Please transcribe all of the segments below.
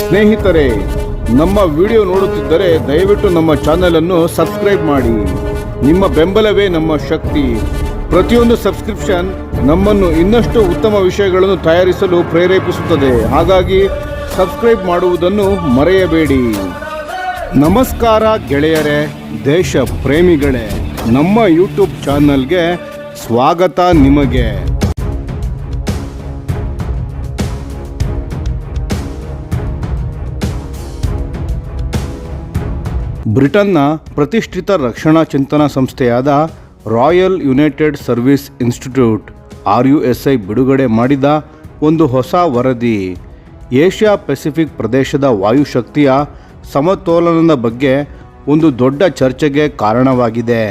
ಸ್ನೇಹಿತರೆ, ನಮ್ಮ ವಿಡಿಯೋ ನೋಡುತ್ತಿದ್ದರೆ ದಯವಿಟ್ಟು ನಮ್ಮ ಚಾನೆಲ್ ಅನ್ನು ಸಬ್ಸ್ಕ್ರೈಬ್ ಮಾಡಿ. ನಿಮ್ಮ ಬೆಂಬಲವೇ ನಮ್ಮ ಶಕ್ತಿ. ಪ್ರತಿಯೊಂದು ಸಬ್ಸ್ಕ್ರಿಪ್ಷನ್ ನಮ್ಮನ್ನು ಇನ್ನಷ್ಟು ಉತ್ತಮ ವಿಷಯಗಳನ್ನು ತಯಾರಿಸಲು ಪ್ರೇರೇಪಿಸುತ್ತದೆ. ಹಾಗಾಗಿ ಸಬ್ಸ್ಕ್ರೈಬ್ ಮಾಡುವುದನ್ನು ಮರೆಯಬೇಡಿ. ನಮಸ್ಕಾರ ಗೆಳೆಯರೇ, ದೇಶ ಪ್ರೇಮಿಗಳೇ, ನಮ್ಮ ಯೂಟ್ಯೂಬ್ ಚಾನಲ್ಗೆ ಸ್ವಾಗತ ನಿಮಗೆ. ಬ್ರಿಟನ್ನ ಪ್ರತಿಷ್ಠಿತ ರಕ್ಷಣಾ ಚಿಂತನಾ ಸಂಸ್ಥೆಯಾದ royal United service institute RUSI ಬಿಡುಗಡೆ ಮಾಡಿದ ಒಂದು ಹೊಸ ವರದಿ ಏಷ್ಯಾ ಪೆಸಿಫಿಕ್ ಪ್ರದೇಶದ ವಾಯುಶಕ್ತಿಯ ಸಮತೋಲನದ ಬಗ್ಗೆ ಒಂದು ದೊಡ್ಡ ಚರ್ಚೆಗೆ ಕಾರಣವಾಗಿದೆ.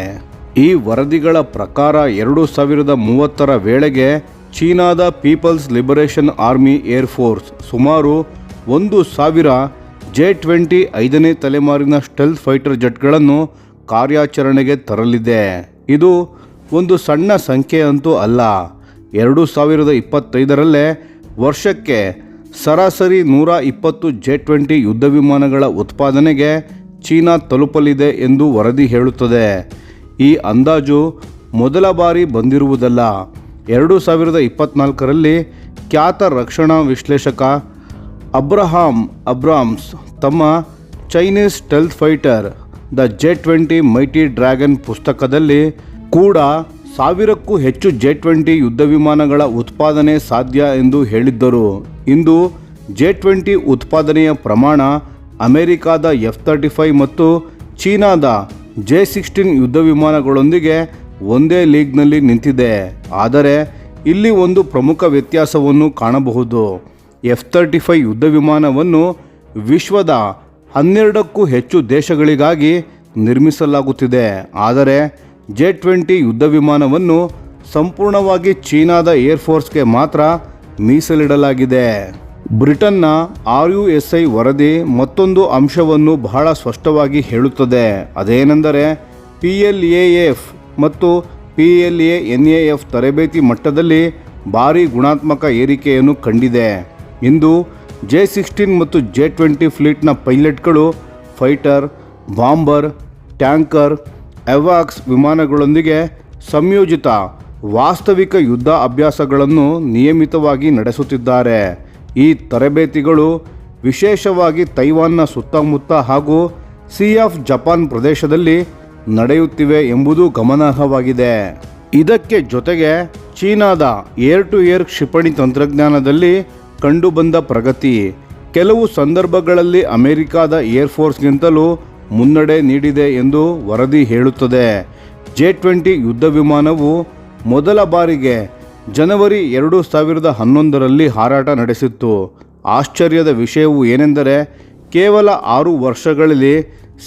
ಈ ವರದಿಗಳ ಪ್ರಕಾರ 2030 ವೇಳೆಗೆ ಚೀನಾದ ಪೀಪಲ್ಸ್ ಲಿಬರೇಷನ್ ಆರ್ಮಿ ಏರ್ಫೋರ್ಸ್ ಸುಮಾರು 1,000 J-20 5ನೇ ತಲೆಮಾರಿನ ಸ್ಟೆಲ್ತ್ ಫೈಟರ್ ಜೆಟ್ಗಳನ್ನು ಕಾರ್ಯಾಚರಣೆಗೆ ತರಲಿದೆ. ಇದು ಒಂದು ಸಣ್ಣ ಸಂಖ್ಯೆ ಅಂತೂ ಅಲ್ಲ. 2025ರಲ್ಲೇ ವರ್ಷಕ್ಕೆ ಸರಾಸರಿ 120 J-20 ಯುದ್ಧ ವಿಮಾನಗಳ ಉತ್ಪಾದನೆಗೆ ಚೀನಾ ತಲುಪಲಿದೆ ಎಂದು ವರದಿ ಹೇಳುತ್ತದೆ. ಈ ಅಂದಾಜು ಮೊದಲ ಬಾರಿ ಬಂದಿರುವುದಲ್ಲ. 2024ರಲ್ಲಿ ಖ್ಯಾತ ರಕ್ಷಣಾ ವಿಶ್ಲೇಷಕ ಅಬ್ರಹಾಂ ಅಬ್ರಾಮ್ಸ್ ತಮ್ಮ Chinese stealth fighter the J-20 mighty dragon ಪುಸ್ತಕದಲ್ಲಿ ಕೂಡ 1000ಕ್ಕೂ ಹೆಚ್ಚು J-20 ಯುದ್ಧ ವಿಮಾನಗಳ ಉತ್ಪಾದನೆ ಸಾಧ್ಯ ಎಂದು ಹೇಳಿದ್ದರು. ಇಂದು J-20 ಉತ್ಪಾದನೆಯ ಪ್ರಮಾಣ ಅಮೆರಿಕಾದ F-35 ಮತ್ತು ಚೀನಾದ J-16 ಯುದ್ಧ ವಿಮಾನಗಳೊಂದಿಗೆ ಒಂದೇ ಲೀಗ್ನಲ್ಲಿ ನಿಂತಿದೆ. ಆದರೆ ಇಲ್ಲಿ ಒಂದು ಪ್ರಮುಖ ವ್ಯತ್ಯಾಸವನ್ನು ಕಾಣಬಹುದು. F-35 ಯುದ್ಧ ವಿಮಾನವನ್ನು ವಿಶ್ವದ 12ಕ್ಕೂ ಹೆಚ್ಚು ದೇಶಗಳಿಗಾಗಿ ನಿರ್ಮಿಸಲಾಗುತ್ತಿದೆ. ಆದರೆ J-20 ಯುದ್ಧ ವಿಮಾನವನ್ನು ಸಂಪೂರ್ಣವಾಗಿ ಚೀನಾದ ಏರ್ಫೋರ್ಸ್ಗೆ ಮಾತ್ರ ಮೀಸಲಿಡಲಾಗಿದೆ. ಬ್ರಿಟನ್ನ RUSI ವರದಿ ಮತ್ತೊಂದು ಅಂಶವನ್ನು ಬಹಳ ಸ್ಪಷ್ಟವಾಗಿ ಹೇಳುತ್ತದೆ. ಅದೇನೆಂದರೆ PLAAF ಮತ್ತು PLANAF ತರಬೇತಿ ಮಟ್ಟದಲ್ಲಿ ಭಾರೀ ಗುಣಾತ್ಮಕ ಏರಿಕೆಯನ್ನು ಕಂಡಿದೆ. ಇಂದು J-16 ಮತ್ತು J-20 ಫ್ಲೀಟ್ನ ಪೈಲಟ್ಗಳು ಫೈಟರ್, ಬಾಂಬರ್, ಟ್ಯಾಂಕರ್, ಎವಾಕ್ಸ್ ವಿಮಾನಗಳೊಂದಿಗೆ ಸಂಯೋಜಿತ ವಾಸ್ತವಿಕ ಯುದ್ಧ ಅಭ್ಯಾಸಗಳನ್ನು ನಿಯಮಿತವಾಗಿ ನಡೆಸುತ್ತಿದ್ದಾರೆ. ಈ ತರಬೇತಿಗಳು ವಿಶೇಷವಾಗಿ ತೈವಾನ್ನ ಸುತ್ತಮುತ್ತ ಹಾಗೂ ಸೀ ಆಫ್ ಜಪಾನ್ ಪ್ರದೇಶದಲ್ಲಿ ನಡೆಯುತ್ತಿವೆ ಎಂಬುದು ಗಮನಾರ್ಹವಾಗಿದೆ. ಇದಕ್ಕೆ ಜೊತೆಗೆ ಚೀನಾದ ಏರ್ ಟು ಏರ್ ಕ್ಷಿಪಣಿ ತಂತ್ರಜ್ಞಾನದಲ್ಲಿ ಕಂಡುಬಂದ ಪ್ರಗತಿ ಕೆಲವು ಸಂದರ್ಭಗಳಲ್ಲಿ ಅಮೆರಿಕಾದ ಏರ್ಫೋರ್ಸ್ಗಿಂತಲೂ ಮುನ್ನಡೆ ನೀಡಿದೆ ಎಂದು ವರದಿ ಹೇಳುತ್ತದೆ. J-20 ಯುದ್ಧ ವಿಮಾನವು ಮೊದಲ ಬಾರಿಗೆ ಜನವರಿ 2011ರಲ್ಲಿ ಹಾರಾಟ ನಡೆಸಿತ್ತು. ಆಶ್ಚರ್ಯದ ವಿಷಯವು ಏನೆಂದರೆ ಕೇವಲ 6 ವರ್ಷಗಳಲ್ಲಿ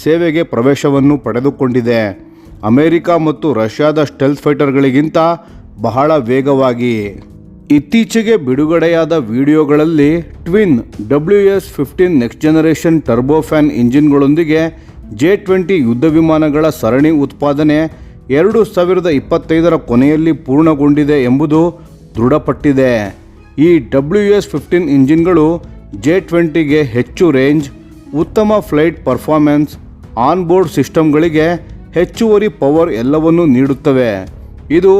ಸೇವೆಗೆ ಪ್ರವೇಶವನ್ನು ಪಡೆದುಕೊಂಡಿದೆ. ಅಮೆರಿಕ ಮತ್ತು ರಷ್ಯಾದ ಸ್ಟೆಲ್ತ್ ಫೈಟರ್ಗಳಿಗಿಂತ ಬಹಳ ವೇಗವಾಗಿ. ಇತ್ತೀಚೆಗೆ ಬಿಡುಗಡೆಯಾದ ವಿಡಿಯೋಗಳಲ್ಲಿ twin WS-15 next generation turbofan ಇಂಜಿನ್ಗಳೊಂದಿಗೆ J-20 ಯುದ್ಧ ವಿಮಾನಗಳ ಸರಣಿ ಉತ್ಪಾದನೆ 2025ರ ಕೊನೆಯಲ್ಲಿ ಪೂರ್ಣಗೊಂಡಿದೆ ಎಂಬುದು ದೃಢಪಟ್ಟಿದೆ. ಈ WS-15 ಇಂಜಿನ್ಗಳು J-20ಗೆ ಹೆಚ್ಚು ರೇಂಜ್, ಉತ್ತಮ ಫ್ಲೈಟ್ ಪರ್ಫಾರ್ಮೆನ್ಸ್, ಆನ್ಬೋರ್ಡ್ ಸಿಸ್ಟಮ್ಗಳಿಗೆ ಹೆಚ್ಚುವರಿ ಪವರ್ ಎಲ್ಲವನ್ನೂ ನೀಡುತ್ತವೆ. ಇದು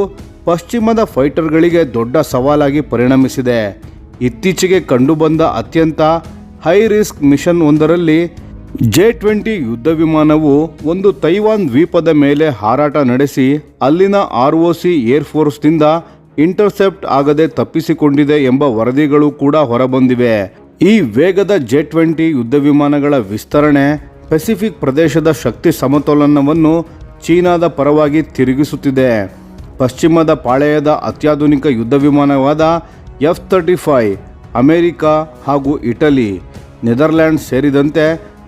ಪಶ್ಚಿಮದ ಫೈಟರ್ಗಳಿಗೆ ದೊಡ್ಡ ಸವಾಲಾಗಿ ಪರಿಣಮಿಸಿದೆ. ಇತ್ತೀಚೆಗೆ ಕಂಡುಬಂದ ಅತ್ಯಂತ ಹೈ ರಿಸ್ಕ್ ಮಿಷನ್ ಒಂದರಲ್ಲಿ J-20 ಯುದ್ಧ ವಿಮಾನವು ಒಂದು ತೈವಾನ್ ದ್ವೀಪದ ಮೇಲೆ ಹಾರಾಟ ನಡೆಸಿ ಅಲ್ಲಿನ ROC ಏರ್ಫೋರ್ಸ್ನಿಂದ ಇಂಟರ್ಸೆಪ್ಟ್ ಆಗದೆ ತಪ್ಪಿಸಿಕೊಂಡಿದೆ ಎಂಬ ವರದಿಗಳು ಕೂಡ ಹೊರಬಂದಿವೆ. ಈ ವೇಗದ J-20 ಯುದ್ಧ ವಿಮಾನಗಳ ವಿಸ್ತರಣೆ ಪೆಸಿಫಿಕ್ ಪ್ರದೇಶದ ಶಕ್ತಿ ಸಮತೋಲನವನ್ನು ಚೀನಾದ ಪರವಾಗಿ ತಿರುಗಿಸುತ್ತಿದೆ. ಪಶ್ಚಿಮದ ಪಾಳೆಯದ ಅತ್ಯಾಧುನಿಕ ಯುದ್ಧ ವಿಮಾನವಾದ F-35 ಅಮೆರಿಕ ಹಾಗೂ ಇಟಲಿ, ನೆದರ್ಲ್ಯಾಂಡ್ಸ್ ಸೇರಿದಂತೆ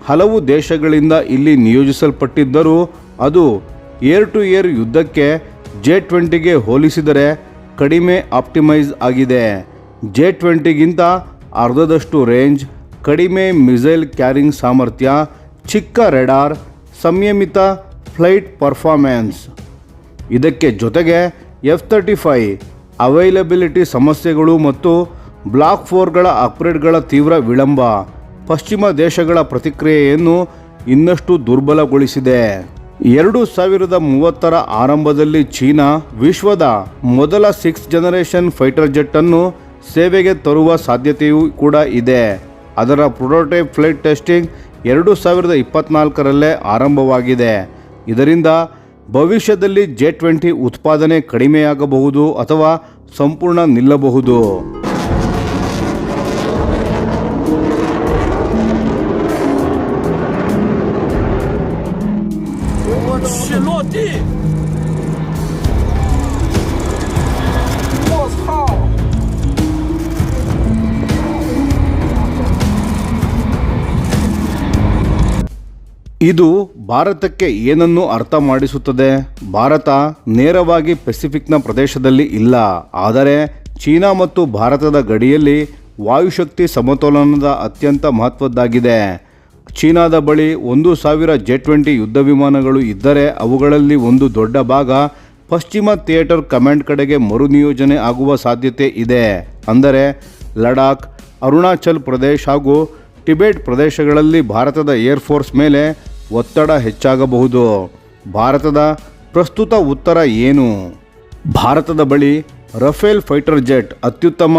ಹಲವು ದೇಶಗಳಿಂದ ಇಲ್ಲಿ ನಿಯೋಜಿಸಲ್ಪಟ್ಟಿದ್ದರೂ ಅದು ಏರ್ ಟು ಏರ್ ಯುದ್ಧಕ್ಕೆ J-20ಗೆ ಹೋಲಿಸಿದರೆ ಕಡಿಮೆ ಆಪ್ಟಿಮೈಸ್ ಆಗಿದೆ. J-20ಗಿಂತ ಅರ್ಧದಷ್ಟು ರೇಂಜ್, ಕಡಿಮೆ ಮಿಸೈಲ್ ಕ್ಯಾರಿಂಗ್ ಸಾಮರ್ಥ್ಯ, ಚಿಕ್ಕ ರೆಡಾರ್, ಸಂಯಮಿತ ಫ್ಲೈಟ್ ಪರ್ಫಾರ್ಮೆನ್ಸ್. ಇದಕ್ಕೆ ಜೊತೆಗೆ F-35 ಅವೈಲಬಿಲಿಟಿ ಸಮಸ್ಯೆಗಳು ಮತ್ತು ಬ್ಲಾಕ್ 4ಗಳ ಅಪ್ಗ್ರೇಡ್ಗಳ ತೀವ್ರ ವಿಳಂಬ ಪಶ್ಚಿಮ ದೇಶಗಳ ಪ್ರತಿಕ್ರಿಯೆಯನ್ನು ಇನ್ನಷ್ಟು ದುರ್ಬಲಗೊಳಿಸಿದೆ. 2030ರ ಆರಂಭದಲ್ಲಿ ಚೀನಾ ವಿಶ್ವದ ಮೊದಲ 6th ಜನರೇಷನ್ ಫೈಟರ್ ಜೆಟ್ ಅನ್ನು ಸೇವೆಗೆ ತರುವ ಸಾಧ್ಯತೆಯೂ ಕೂಡ ಇದೆ. ಅದರ ಪ್ರೊಟೋಟೈಪ್ ಫ್ಲೈಟ್ ಟೆಸ್ಟಿಂಗ್ 2024ರಲ್ಲೇ ಆರಂಭವಾಗಿದೆ. ಇದರಿಂದ ಭವಿಷ್ಯದಲ್ಲಿ J-20 ಉತ್ಪಾದನೆ ಕಡಿಮೆಯಾಗಬಹುದು ಅಥವಾ ಸಂಪೂರ್ಣ ನಿಲ್ಲಬಹುದು. ಇದು ಭಾರತಕ್ಕೆ ಏನನ್ನು ಅರ್ಥ ಮಾಡಿಸುತ್ತದೆ? ಭಾರತ ನೇರವಾಗಿ ಪೆಸಿಫಿಕ್ನ ಪ್ರದೇಶದಲ್ಲಿ ಇಲ್ಲ, ಆದರೆ ಚೀನಾ ಮತ್ತು ಭಾರತದ ಗಡಿಯಲ್ಲಿ ವಾಯುಶಕ್ತಿ ಸಮತೋಲನದ ಅತ್ಯಂತ ಮಹತ್ವದ್ದಾಗಿದೆ. ಚೀನಾದ ಬಳಿ 1000 J-20 ಯುದ್ಧ ವಿಮಾನಗಳು ಇದ್ದರೆ ಅವುಗಳಲ್ಲಿ ಒಂದು ದೊಡ್ಡ ಭಾಗ ಪಶ್ಚಿಮ ಥಿಯೇಟರ್ ಕಮಾಂಡ್ ಕಡೆಗೆ ಮರುನಿಯೋಜನೆ ಆಗುವ ಸಾಧ್ಯತೆ ಇದೆ. ಅಂದರೆ ಲಡಾಖ್, ಅರುಣಾಚಲ್ ಪ್ರದೇಶ್ ಹಾಗೂ ಟಿಬೆಟ್ ಪ್ರದೇಶಗಳಲ್ಲಿ ಭಾರತದ ಏರ್ಫೋರ್ಸ್ ಮೇಲೆ ಒತ್ತಡ ಹೆಚ್ಚಾಗಬಹುದು. ಭಾರತದ ಪ್ರಸ್ತುತ ಉತ್ತರ ಏನು? ಭಾರತದ ಬಳಿ ರಫೇಲ್ ಫೈಟರ್ ಜೆಟ್ ಅತ್ಯುತ್ತಮ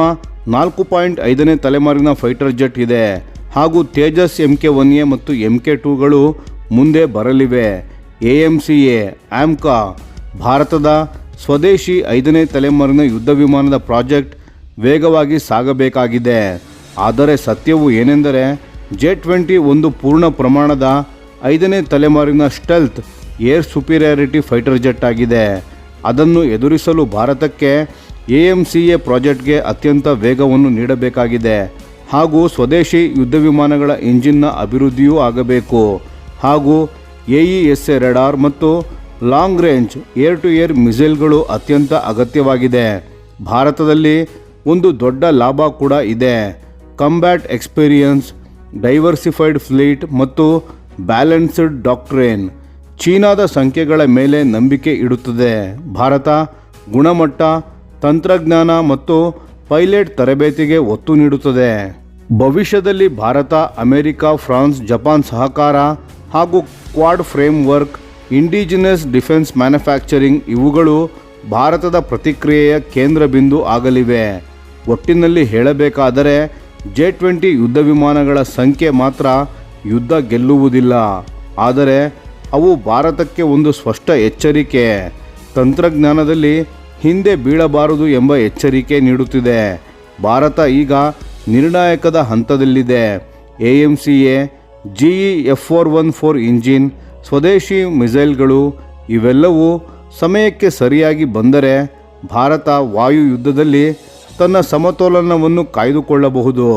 4.5ನೇ ತಲೆಮಾರಿನ ಫೈಟರ್ ಜೆಟ್ ಇದೆ ಹಾಗೂ ತೇಜಸ್ MK-1A ಮತ್ತು MK-2ಗಳು ಮುಂದೆ ಬರಲಿವೆ. AMCA ಆಮ್ಕಾ ಭಾರತದ ಸ್ವದೇಶಿ 5ನೇ ತಲೆಮಾರಿನ ಯುದ್ಧ ವಿಮಾನದ ಪ್ರಾಜೆಕ್ಟ್ ವೇಗವಾಗಿ ಸಾಗಬೇಕಾಗಿದೆ. ಆದರೆ ಸತ್ಯವು ಏನೆಂದರೆ J-20 ಒಂದು ಪೂರ್ಣ ಪ್ರಮಾಣದ 5ನೇ ತಲೆಮಾರಿನ stealth air superiority fighter jet ಆಗಿದೆ. ಅದನ್ನು ಎದುರಿಸಲು ಭಾರತಕ್ಕೆ AMCA ಪ್ರಾಜೆಕ್ಟ್ಗೆ ಅತ್ಯಂತ ವೇಗವನ್ನು ನೀಡಬೇಕಾಗಿದೆ ಹಾಗೂ ಸ್ವದೇಶಿ ಯುದ್ಧ ವಿಮಾನಗಳ ಇಂಜಿನ್ನ ಅಭಿವೃದ್ಧಿಯೂ ಆಗಬೇಕು ಹಾಗೂ AESA ರೆಡಾರ್ ಮತ್ತು long range air to air ಮಿಸೈಲ್ಗಳು ಅತ್ಯಂತ ಅಗತ್ಯವಾಗಿದೆ. ಭಾರತದಲ್ಲಿ ಒಂದು ದೊಡ್ಡ ಲಾಭ ಕೂಡ ಇದೆ. ಕಂಬ್ಯಾಟ್ ಎಕ್ಸ್ಪೀರಿಯನ್ಸ್, ಡೈವರ್ಸಿಫೈಡ್ ಫ್ಲೀಟ್ ಮತ್ತು ಬ್ಯಾಲೆನ್ಸ್ಡ್ ಡಾಕ್ಟ್ರೇನ್. ಚೀನಾದ ಸಂಖ್ಯೆಗಳ ಮೇಲೆ ನಂಬಿಕೆ ಇಡುತ್ತದೆ. ಭಾರತ ಗುಣಮಟ್ಟ, ತಂತ್ರಜ್ಞಾನ ಮತ್ತು ಪೈಲಟ್ ತರಬೇತಿಗೆ ಒತ್ತು ನೀಡುತ್ತದೆ. ಭವಿಷ್ಯದಲ್ಲಿ ಭಾರತ, ಅಮೆರಿಕ, ಫ್ರಾನ್ಸ್, ಜಪಾನ್ ಸಹಕಾರ ಹಾಗೂ Quad framework, indigenous defence manufacturing ಇವುಗಳು ಭಾರತದ ಪ್ರತಿಕ್ರಿಯೆಯ ಕೇಂದ್ರ ಬಿಂದು ಆಗಲಿವೆ. ಒಟ್ಟಿನಲ್ಲಿ ಹೇಳಬೇಕಾದರೆ J-20 ಯುದ್ಧ ವಿಮಾನಗಳ ಸಂಖ್ಯೆ ಮಾತ್ರ ಯುದ್ಧ ಗೆಲ್ಲುವುದಿಲ್ಲ, ಆದರೆ ಅವು ಭಾರತಕ್ಕೆ ಒಂದು ಸ್ಪಷ್ಟ ಎಚ್ಚರಿಕೆ, ತಂತ್ರಜ್ಞಾನದಲ್ಲಿ ಹಿಂದೆ ಬೀಳಬಾರದು ಎಂಬ ಎಚ್ಚರಿಕೆ ನೀಡುತ್ತಿದೆ. ಭಾರತ ಈಗ ನಿರ್ಣಾಯಕದ ಹಂತದಲ್ಲಿದೆ. AMCA, GE F414 ಇಂಜಿನ್, ಸ್ವದೇಶಿ ಮಿಸೈಲ್ಗಳು ಇವೆಲ್ಲವೂ ಸಮಯಕ್ಕೆ ಸರಿಯಾಗಿ ಬಂದರೆ ಭಾರತ ವಾಯು ಯುದ್ಧದಲ್ಲಿ ತನ್ನ ಸಮತೋಲನವನ್ನು ಕಾಯ್ದುಕೊಳ್ಳಬಹುದು.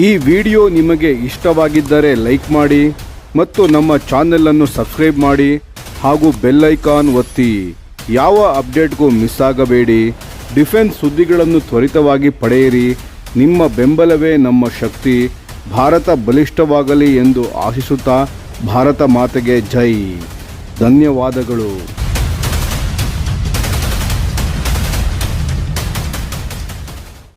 ಈ ವಿಡಿಯೋ ನಿಮಗೆ ಇಷ್ಟವಾಗಿದ್ದರೆ ಲೈಕ್ ಮಾಡಿ ಮತ್ತು ನಮ್ಮ ಚಾನೆಲನ್ನು ಸಬ್ಸ್ಕ್ರೈಬ್ ಮಾಡಿ ಹಾಗೂ ಬೆಲ್ ಐಕಾನ್ ಒತ್ತಿ. ಯಾವ ಅಪ್ಡೇಟ್ಗೂ ಮಿಸ್ ಆಗಬೇಡಿ. ಡಿಫೆನ್ಸ್ ಸುದ್ದಿಗಳನ್ನು ತ್ವರಿತವಾಗಿ ಪಡೆಯಿರಿ. ನಿಮ್ಮ ಬೆಂಬಲವೇ ನಮ್ಮ ಶಕ್ತಿ. ಭಾರತ ಬಲಿಷ್ಠವಾಗಲಿ ಎಂದು ಆಶಿಸುತ್ತಾ ಭಾರತ ಮಾತೆಗೆ ಜೈ. ಧನ್ಯವಾದಗಳು.